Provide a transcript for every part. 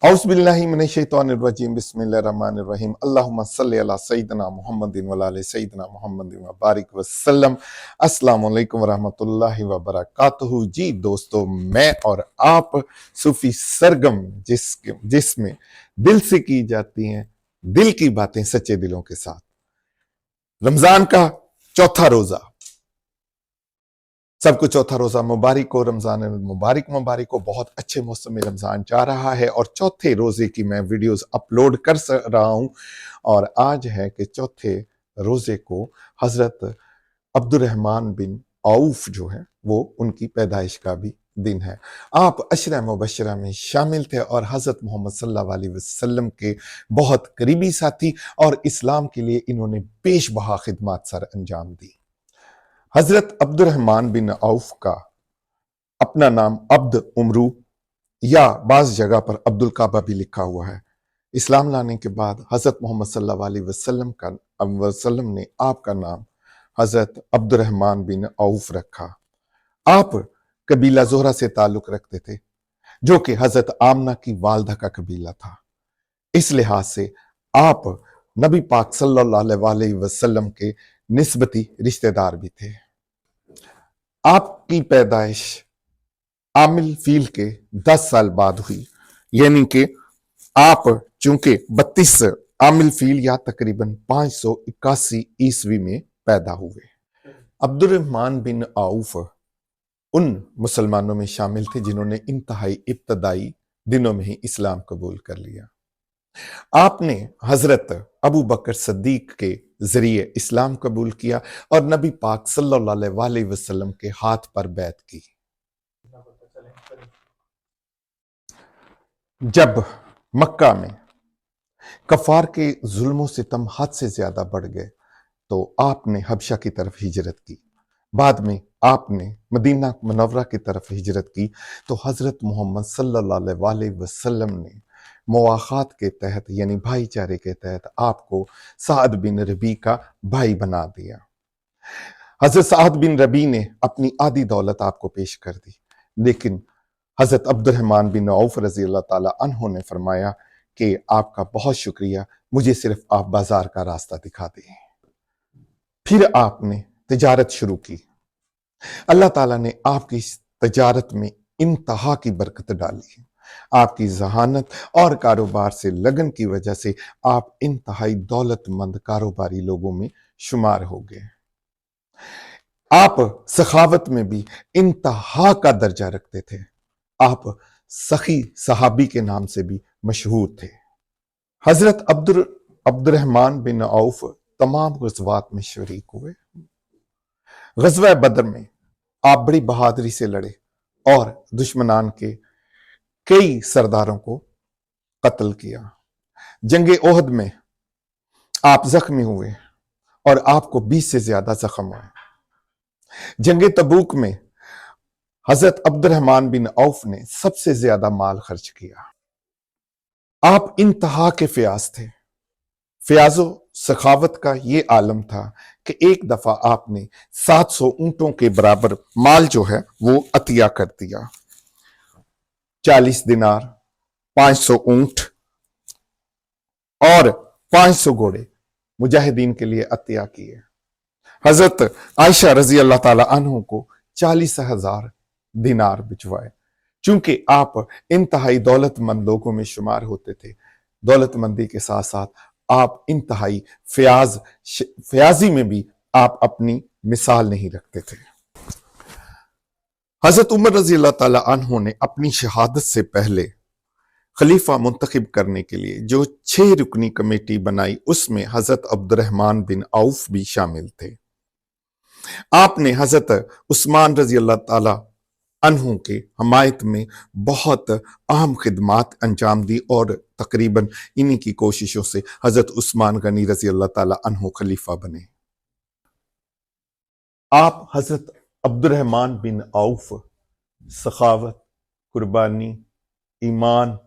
औज़ुबिल्लाहि मिनश्शैतानिर्रजीम बिस्मिल्लाहिर्रहमानिर्रहीम अल्लाहुम्मा सल्लि अला सय्यिदिना मुहम्मदिन व अला आलि सय्यिदिना मुहम्मदिन व बारिक वसल्लम। अस्सलामु अलैकुम व रहमतुल्लाहि व बरकातुहू। जी दोस्तों, मैं और आप सूफी सरगम जिसमें दिल से की जाती हैं दिल की बातें सच्चे दिलों के साथ, रमजान का चौथा रोजा, सबको चौथा रोजा मुबारक हो। रमजान मुबारक हो। बहुत अच्छे मौसम में रमजान जा रहा है और चौथे रोजे की मैं वीडियोस अपलोड कर रहा हूं। और आज है कि चौथे रोजे को हजरत अब्दुर्रहमान बिन औफ जो है वो उनकी पैदाइश का भी दिन है। आप अशरा मुबशरा में शामिल थे और हजरत मोहम्मद सल्लल्लाहु अलैहि वसल्लम के बहुत करीबी साथी, और इस्लाम के लिए इन्होंने बेशबहा खिदमत सर अंजाम दी। हजरत अब्दुर्रहमान बिन औफ का अपना नाम अब्द उमरू या बाज जगह पर अब्दुल काबा भी लिखा हुआ है। इस्लाम लाने के बाद हजरत मोहम्मद सल्लल्लाहु अलैहि वसल्लम ने आपका नाम हजरत अब्दुर्रहमान बिन औफ रखा। आप कबीला जोहरा से ताल्लुक रखते थे, जो कि हजरत आमना की वालदा का कबीला था। इस लिहाज से आप नबी पाक सल्लल्लाहु अलैहि वसल्लम के निस्बती रिश्तेदार भी थे। आपकी पैदाइश आमिल फील के 10 साल बाद हुई, यानी कि आप चूंकि 32 आमिल फील या तकरीबन 581 ईस्वी में पैदा हुए। अब्दुर्रहमान बिन औफ उन मुसलमानों में शामिल थे जिन्होंने इंतहाई इब्तदाई दिनों में ही इस्लाम कबूल कर लिया। आपने हजरत अबू बकर सद्दीक के जरिए इस्लाम कबूल किया और नबी पाक सल्लल्लाहु अलैहि वसल्लम के हाथ पर बैत की। जब मक्का में कफार के जुल्मों सितम हद से ज्यादा बढ़ गए तो आपने हबशा की तरफ हिजरत की। बाद में आपने मदीना मुनव्वरा की तरफ हिजरत की तो हजरत मोहम्मद सल्लल्लाहु अलैहि वसल्लम ने मुआखात के तहत यानी भाईचारे के तहत आपको साद बिन रबी का भाई बना दिया। हजरत साद बिन रबी ने अपनी आधी दौलत आपको पेश कर दी, लेकिन हजरत अब्दुर्रहमान बिन औफ रजी अल्लाह ताला अन्हो ने फरमाया कि आपका बहुत शुक्रिया, मुझे सिर्फ आप बाजार का रास्ता दिखा दें। फिर आपने तिजारत शुरू की। अल्लाह ताला ने आपकी इस तिजारत में इंतहा की बरकत डाली। आपकी जहानत और कारोबार से लगन की वजह से आप इंतहाई दौलतमंद कारोबारी लोगों में शुमार हो गए। आप सखावत में भी इंतहा का दर्जा रखते थे। आप सखी सहाबी के नाम से भी मशहूर थे। हजरत अब्दुर्रहमान बिन औफ तमाम गज़वात में शरीक हुए। गज़वा बदर में आप बड़ी बहादुरी से लड़े और दुश्मनान के कई सरदारों को कत्ल किया। जंग ओहद में आप जख्मी हुए और आपको 20 से ज्यादा जख्म हुए। जंग तबूक में हजरत अब्दुर्रहमान बिन औफ ने सबसे ज्यादा माल खर्च किया। आप इंतहा के फयाज थे। फयाजो सखावत का ये आलम था कि एक दफा आपने 700 ऊंटों के बराबर माल जो है वो अतिया कर दिया। 40 दिनार, 500 ऊंट और 500 घोड़े मुजाहिदीन के लिए अतिया किए। हजरत आयशा रजी अल्लाह ताला अन्हु को 40,000 दिनार भिजवाए। चूंकि आप इंतहाई दौलतमंद लोगों में शुमार होते थे, दौलतमंदी के साथ साथ आप इंतहाई फयाजी में भी आप अपनी मिसाल नहीं रखते थे। हजरत उमर रजी अल्लाह ताला अन्हु ने अपनी शहादत से पहले खलीफा मुंतखब करने के लिए जो 6 रुकनी कमेटी बनाई, उसमें हजरत अब्दुर्रहमान बिन औफ भी शामिल थे। आपने हजरत उस्मान रजी अल्लाह ताला अन्हु के हमायत में बहुत अहम खिदमात अंजाम दी और तकरीबन इन्हीं की कोशिशों से हजरत उस्मान गनी रजी अल्लाह ताला अन्हु खलीफा बने। आप हजरत अब्दुर्रहमान बिन औफ सखावत, कुर्बानी, ईमान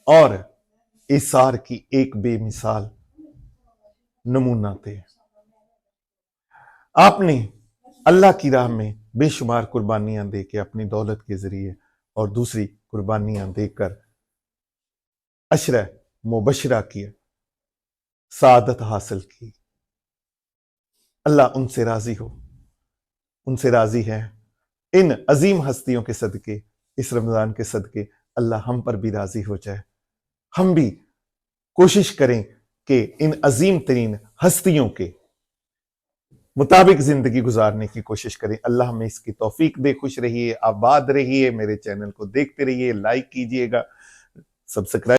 और इसार की एक बेमिसाल नमूना थे। आपने अल्लाह की राह में बेशुमार कुर्बानियां देके अपनी दौलत के जरिए और दूसरी कुर्बानियां देकर عشرہ مبشرہ کیا، سعادت حاصل کی۔ اللہ ان سے راضی ہو، ان سے راضی ہے۔ ان عظیم ہستیوں کے صدقے، اس رمضان کے صدقے اللہ ہم پر بھی راضی ہو جائے۔ ہم بھی کوشش کریں کہ ان عظیم ترین ہستیوں کے مطابق زندگی گزارنے کی کوشش کریں۔ اللہ ہمیں اس کی توفیق دے۔ خوش رہیے، آباد رہیے، میرے چینل کو دیکھتے رہیے، لائک کیجئے گا، سبسکرائب